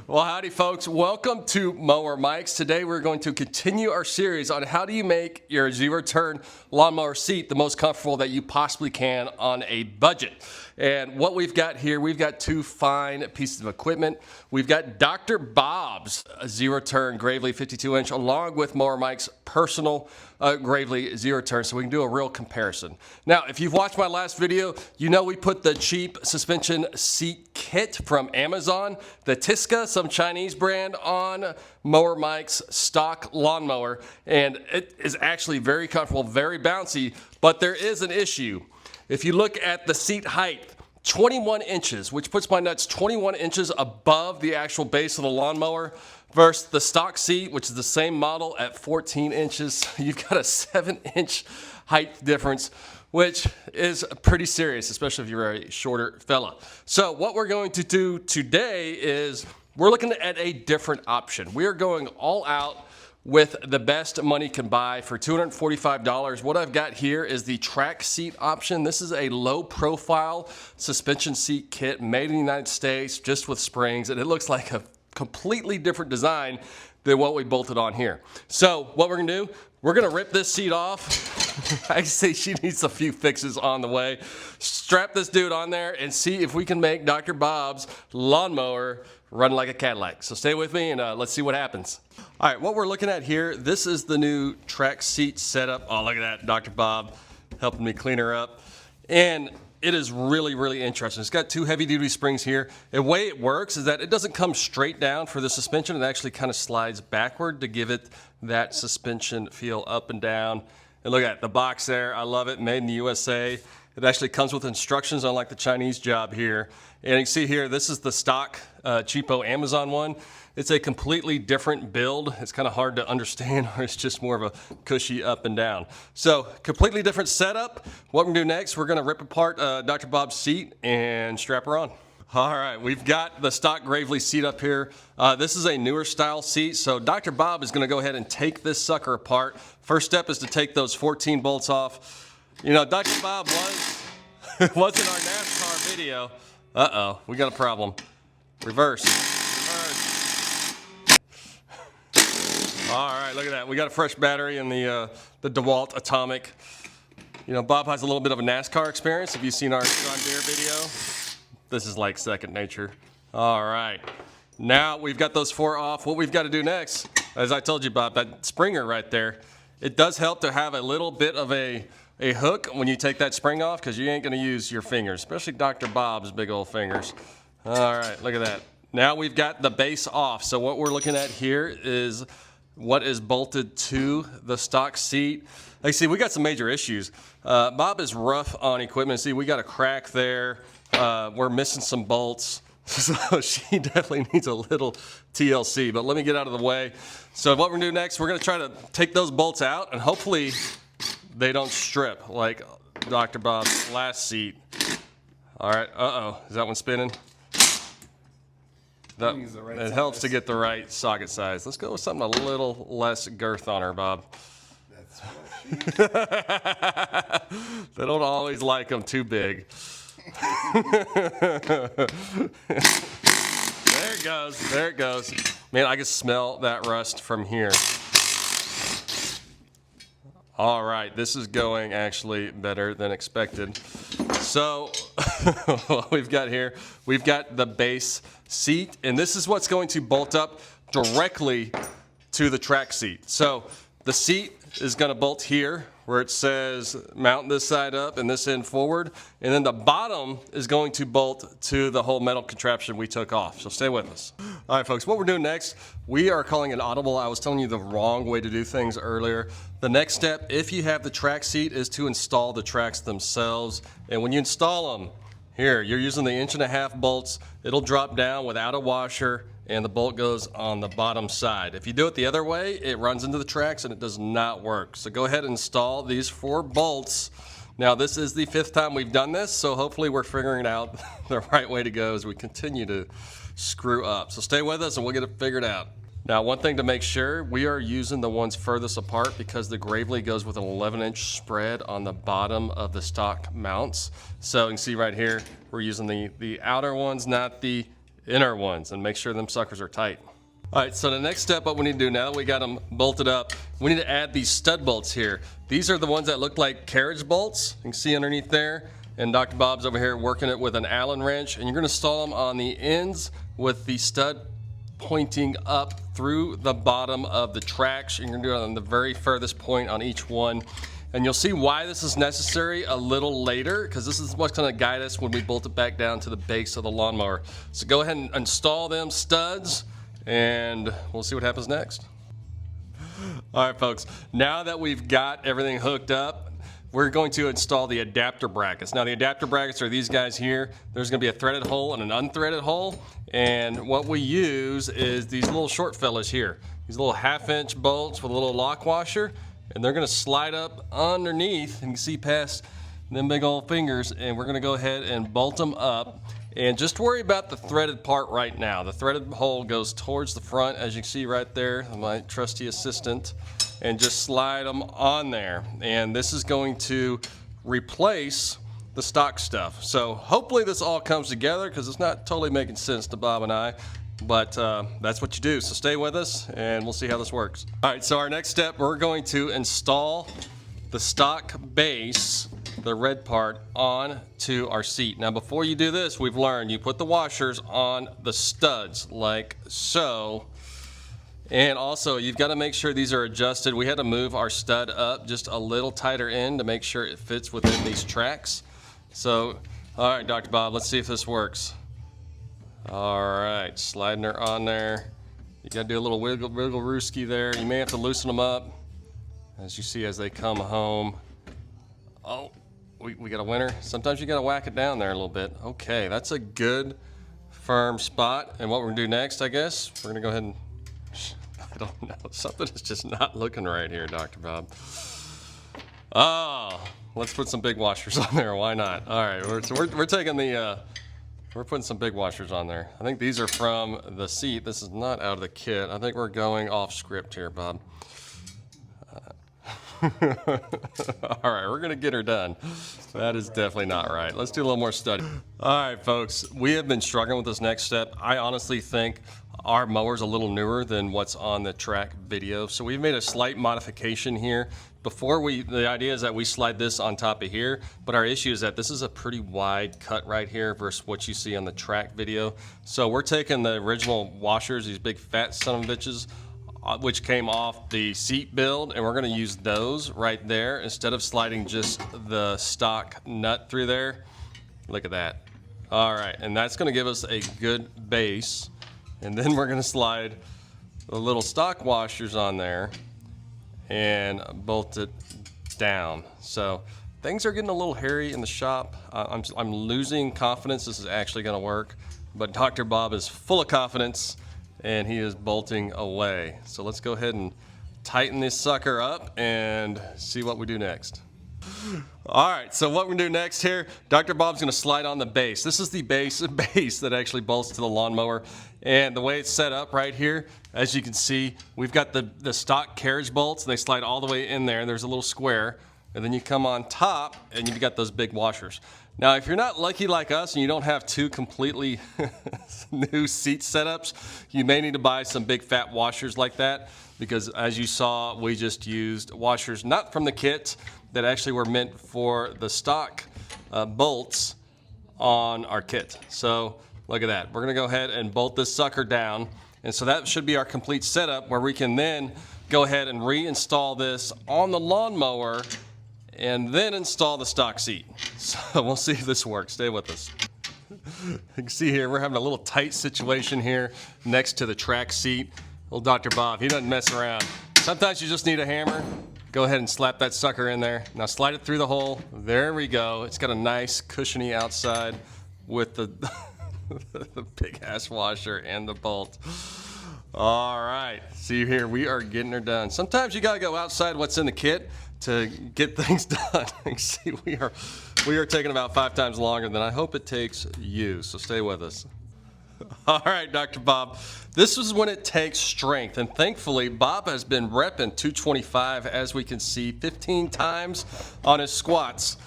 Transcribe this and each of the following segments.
Well, howdy folks. Welcome to Mower Mike's. Today we're going to continue our series on how do you make your Zeroturn lawnmower seat the most comfortable that you possibly can on a budget. And what we've got here, we've got two fine pieces of equipment. We've got Dr. Bob's Zeroturn Gravely 52-inch along with Mower Mike's personal Gravely Zeroturn, so we can do a real comparison. Now, if you've watched my last video, you know we put the cheap suspension seat kit from Amazon, the Tisca, some Chinese brand, on Mower Mike's stock lawnmower, and it is actually very comfortable, very bouncy, but there is an issue. If you look at the seat height, 21 inches, which puts my nuts 21 inches above the actual base of the lawnmower, versus the stock seat, which is the same model at 14 inches. You've got a 7-inch height difference, which is pretty serious, especially if you're a shorter fella. So what we're going to do today is we're looking at a different option. We are going all out with the best money can buy for $245. What I've got here is the TRAC seat option. This is a low profile suspension seat kit made in the United States, just with springs, and it looks like a completely different design than what we bolted on here. So what we're gonna do, we're gonna rip this seat off. I say she needs a few fixes on the way. Strap this dude on there and see if we can make Dr. Bob's lawnmower run like a Cadillac. So stay with me and let's see what happens. All right, what we're looking at here, this is the new TRAC seat setup. Oh, look at that, Dr. Bob helping me clean her up. And it is really, really interesting. It's got two heavy-duty springs here. The way it works is that it doesn't come straight down for the suspension. It actually kind of slides backward to give it that suspension feel up and down. And look at the box there. I love it, made in the USA. It actually comes with instructions, unlike the Chinese job here. And you can see here, this is the stock cheapo Amazon one. It's a completely different build. It's kind of hard to understand, or it's just more of a cushy up and down. So completely different setup. What we're gonna do next, we're gonna rip apart Dr. Bob's seat and strap her on. All right, we've got the stock Gravely seat up here. This is a newer style seat, so Dr. Bob is gonna go ahead and take this sucker apart. First step is to take those 14 bolts off. You know, Dr. Bob was in our NASCAR video. Uh-oh, we got a problem. Reverse. All right, look at that. We got a fresh battery in the DeWalt Atomic. You know, Bob has a little bit of a NASCAR experience. Have you seen our John Deere video? This is like second nature. All right. Now we've got those four off. What we've got to do next, as I told you, Bob, that springer right there, it does help to have a little bit of a hook when you take that spring off, because you ain't going to use your fingers, especially Dr. Bob's big old fingers. All right, look at that. Now we've got the base off. So what we're looking at here is what is bolted to the stock seat. Like, see, we got some major issues. Bob is rough on equipment. See, we got a crack there. We're missing some bolts. So she definitely needs a little TLC, but let me get out of the way. So what we're gonna do next, we're gonna try to take those bolts out, and hopefully they don't strip like Dr. Bob's last seat. All right, uh-oh, is that one spinning? It helps to get the right socket size. Let's go with something a little less girth on her, Bob. That's what They don't always like them too big. There it goes. There it goes. Man, I can smell that rust from here. All right, this is going actually better than expected. So what we've got here, we've got the base seat, and this is what's going to bolt up directly to the TRAC seat. So the seat is going to bolt here where it says mount this side up and this end forward, and then the bottom is going to bolt to the whole metal contraption we took off. So stay with us. All right, folks, what we're doing next, we are calling it audible. I was telling you the wrong way to do things earlier. The next step, if you have the TRAC seat, is to install the tracks themselves. And when you install them, here, you're using the 1.5-inch bolts. It'll drop down without a washer, and the bolt goes on the bottom side. If you do it the other way, it runs into the tracks and it does not work. So go ahead and install these 4 bolts. Now, this is the 5th time we've done this, so hopefully we're figuring out the right way to go as we continue to screw up. So stay with us and we'll get it figured out. Now, one thing to make sure, we are using the ones furthest apart because the Gravely goes with an 11-inch spread on the bottom of the stock mounts. So you can see right here, we're using the outer ones, not the inner ones and make sure them suckers are tight. All right, so the next step, what we need to do now that we got them bolted up, we need to add these stud bolts here. These are the ones that look like carriage bolts. You can see underneath there. And Dr. Bob's over here working it with an Allen wrench. And you're gonna install them on the ends with the stud pointing up through the bottom of the tracks. You're gonna do it on the very furthest point on each one. And you'll see why this is necessary a little later, because this is what's gonna guide us when we bolt it back down to the base of the lawnmower. So go ahead and install them studs, and we'll see what happens next. All right, folks, now that we've got everything hooked up, we're going to install the adapter brackets. Now the adapter brackets are these guys here. There's gonna be a threaded hole and an unthreaded hole. And what we use is these little short fellas here. These little 1/2-inch bolts with a little lock washer. And they're gonna slide up underneath, and you can see past them big old fingers, and we're gonna go ahead and bolt them up. And just worry about the threaded part right now. The threaded hole goes towards the front, as you can see right there, my trusty assistant, and just slide them on there. And this is going to replace the stock stuff. So hopefully this all comes together, because it's not totally making sense to Bob and I, but that's what you do. So stay with us and we'll see how this works. All right, so our next step, we're going to install the stock base, the red part, on to our seat. Now before you do this, we've learned you put the washers on the studs like so. And also you've got to make sure these are adjusted. We had to move our stud up just a little tighter in to make sure it fits within these tracks. So, all right, Dr. Bob, let's see if this works. All right, sliding her on there. You gotta do a little wiggle rooski there. You may have to loosen them up, as you see as they come home. Oh, we got a winner. Sometimes you gotta whack it down there a little bit. Okay, that's a good firm spot. And what we're gonna do next, I guess, we're gonna go ahead and, I don't know, something is just not looking right here, Dr. Bob. Oh, let's put some big washers on there, why not? All right, we're taking the, we're putting some big washers on there. I think these are from the seat. This is not out of the kit. I think we're going off script here, Bob. All right, we're gonna get her done. That is definitely not right. Let's do a little more study. All right, folks, we have been struggling with this next step. I honestly think our mower's a little newer than what's on the TRAC video. So we've made a slight modification here. The idea is that we slide this on top of here, but our issue is that this is a pretty wide cut right here versus what you see on the TRAC video. So we're taking the original washers, these big fat son of bitches, which came off the seat build, and we're gonna use those right there instead of sliding just the stock nut through there. Look at that. All right, and that's gonna give us a good base. And then we're gonna slide the little stock washers on there and bolt it down. So things are getting a little hairy in the shop. I'm losing confidence this is actually gonna work, but Dr. Bob is full of confidence and he is bolting away. So let's go ahead and tighten this sucker up and see what we do next. All right, so what we're gonna do next here, Dr. Bob's gonna slide on the base. This is the base that actually bolts to the lawnmower. And the way it's set up right here, as you can see, we've got the stock carriage bolts. They slide all the way in there. There's a little square. And then you come on top and you've got those big washers. Now, if you're not lucky like us and you don't have two completely new seat setups, you may need to buy some big fat washers like that, because as you saw, we just used washers not from the kit that actually were meant for the stock bolts on our kit. So look at that. We're gonna go ahead and bolt this sucker down. And so that should be our complete setup, where we can then go ahead and reinstall this on the lawnmower and then install the stock seat. So we'll see if this works. Stay with us. You can see here, we're having a little tight situation here next to the TRAC seat. Old Dr. Bob, he doesn't mess around. Sometimes you just need a hammer. Go ahead and slap that sucker in there. Now slide it through the hole. There we go. It's got a nice cushiony outside with the, the big ass washer and the bolt. All right, see here, we are getting her done. Sometimes you gotta go outside what's in the kit to get things done. You see, we are taking about 5 times longer than I hope it takes you, so stay with us. All right, Dr. Bob, this is when it takes strength, and thankfully, Bob has been repping 225, as we can see, 15 times on his squats.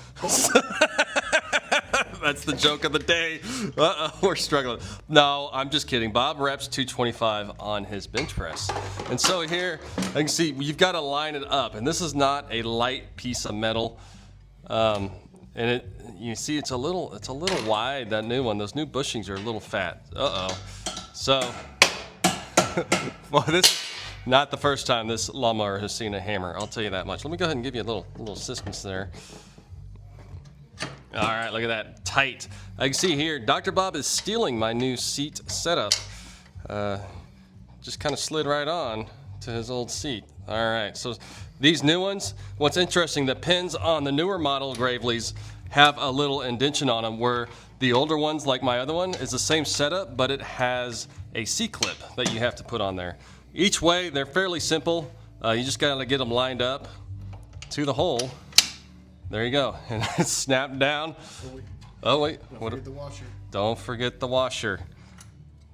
That's the joke of the day. We're struggling. No, I'm just kidding. Bob reps 225 on his bench press. And so here, I can see you've got to line it up. And this is not a light piece of metal. And you see it's a little wide, that new one. Those new bushings are a little fat. So, well, this is not the first time this lawnmower has seen a hammer. I'll tell you that much. Let me go ahead and give you a little assistance there. All right, look at that, tight. I can see here, Dr. Bob is stealing my new seat setup. Just kind of slid right on to his old seat. All right, so these new ones, what's interesting, the pins on the newer model Gravely's have a little indention on them, where the older ones, like my other one, is the same setup, but it has a C-clip that you have to put on there. Each way, they're fairly simple. You just gotta get them lined up to the hole. There you go, and it's snapped down. Oh wait, don't forget the washer. Don't forget the washer.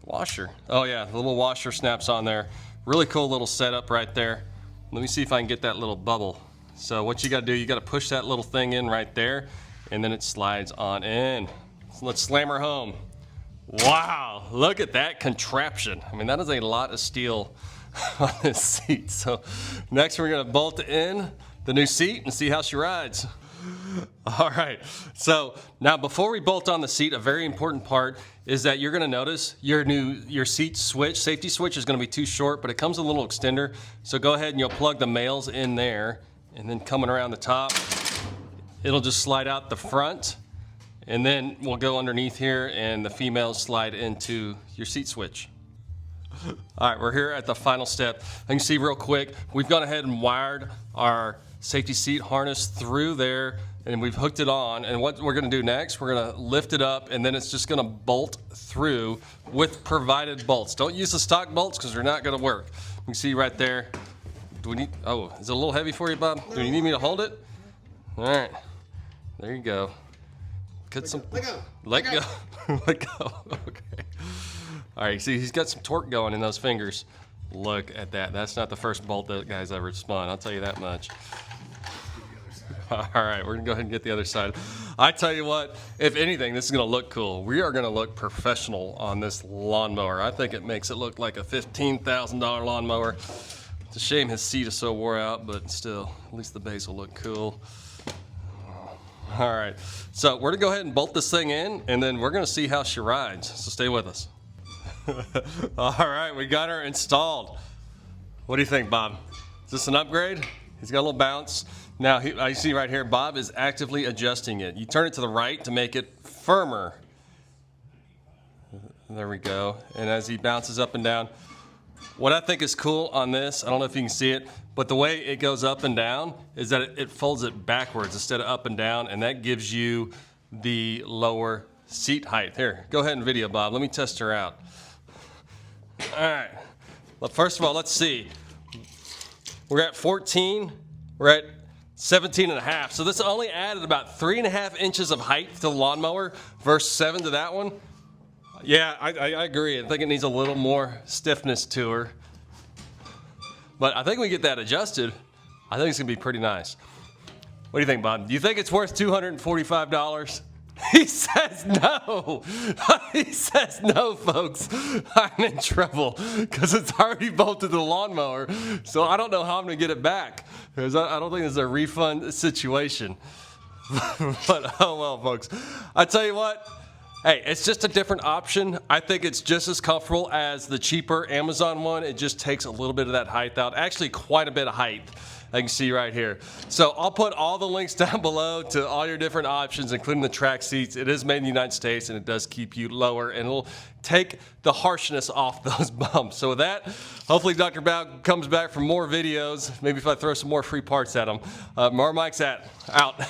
Washer. Oh yeah, the little washer snaps on there. Really cool little setup right there. Let me see if I can get that little bubble. So what you gotta do, you gotta push that little thing in right there, and then it slides on in. So let's slam her home. Wow, look at that contraption. I mean, that is a lot of steel on this seat. So next we're gonna bolt in the new seat and see how she rides. All right, so now before we bolt on the seat, a very important part is that you're gonna notice your seat switch, safety switch is gonna be too short, but it comes with a little extender. So go ahead and you'll plug the males in there, and then coming around the top, it'll just slide out the front, and then we'll go underneath here and the females slide into your seat switch. All right, we're here at the final step. I can see real quick, we've gone ahead and wired our safety seat harness through there, and we've hooked it on. And what we're gonna do next, we're gonna lift it up, and then it's just gonna bolt through with provided bolts. Don't use the stock bolts because they're not gonna work. You can see right there. Do we need, oh, is it a little heavy for you, Bob? Do you need me to hold it? All right, there you go. Let go. Let go. Let go. Okay. All right, see, he's got some torque going in those fingers. Look at that. That's not the first bolt that guy's ever spun. I'll tell you that much. All right, we're gonna go ahead and get the other side. I tell you what, if anything, this is gonna look cool. We are gonna look professional on this lawnmower. I think it makes it look like a $15,000 lawnmower. It's a shame his seat is so wore out, but still, at least the base will look cool. All right, so we're gonna go ahead and bolt this thing in, and then we're gonna see how she rides, so stay with us. All right, we got her installed. What do you think, Bob? Is this an upgrade? He's got a little bounce. Now, I see right here, Bob is actively adjusting it. You turn it to the right to make it firmer. There we go. And as he bounces up and down, what I think is cool on this, I don't know if you can see it, but the way it goes up and down is that it folds it backwards instead of up and down, and that gives you the lower seat height. Here, go ahead and video, Bob. Let me test her out. All right. Well, first of all, let's see. We're at 14. We're at 17 and a half. So this only added about 3.5 inches of height to the lawnmower versus 7 to that one. Yeah, I agree. I think it needs a little more stiffness to her. But I think we get that adjusted. I think it's gonna be pretty nice. What do you think, Bob? Do you think it's worth $245? He says no. He says no, folks. I'm in trouble because it's already bolted to the lawnmower. So I don't know how I'm going to get it back because I don't think it's a refund situation. But oh well, folks. I tell you what, hey, it's just a different option. I think it's just as comfortable as the cheaper Amazon one. It just takes a little bit of that height out. Actually, quite a bit of height. I can see right here. So I'll put all the links down below to all your different options, including the TRAC seats. It is made in the United States, and it does keep you lower, and it'll take the harshness off those bumps. So with that, hopefully Dr. Bob comes back for more videos. Maybe if I throw some more free parts at him. Mower Mike's out.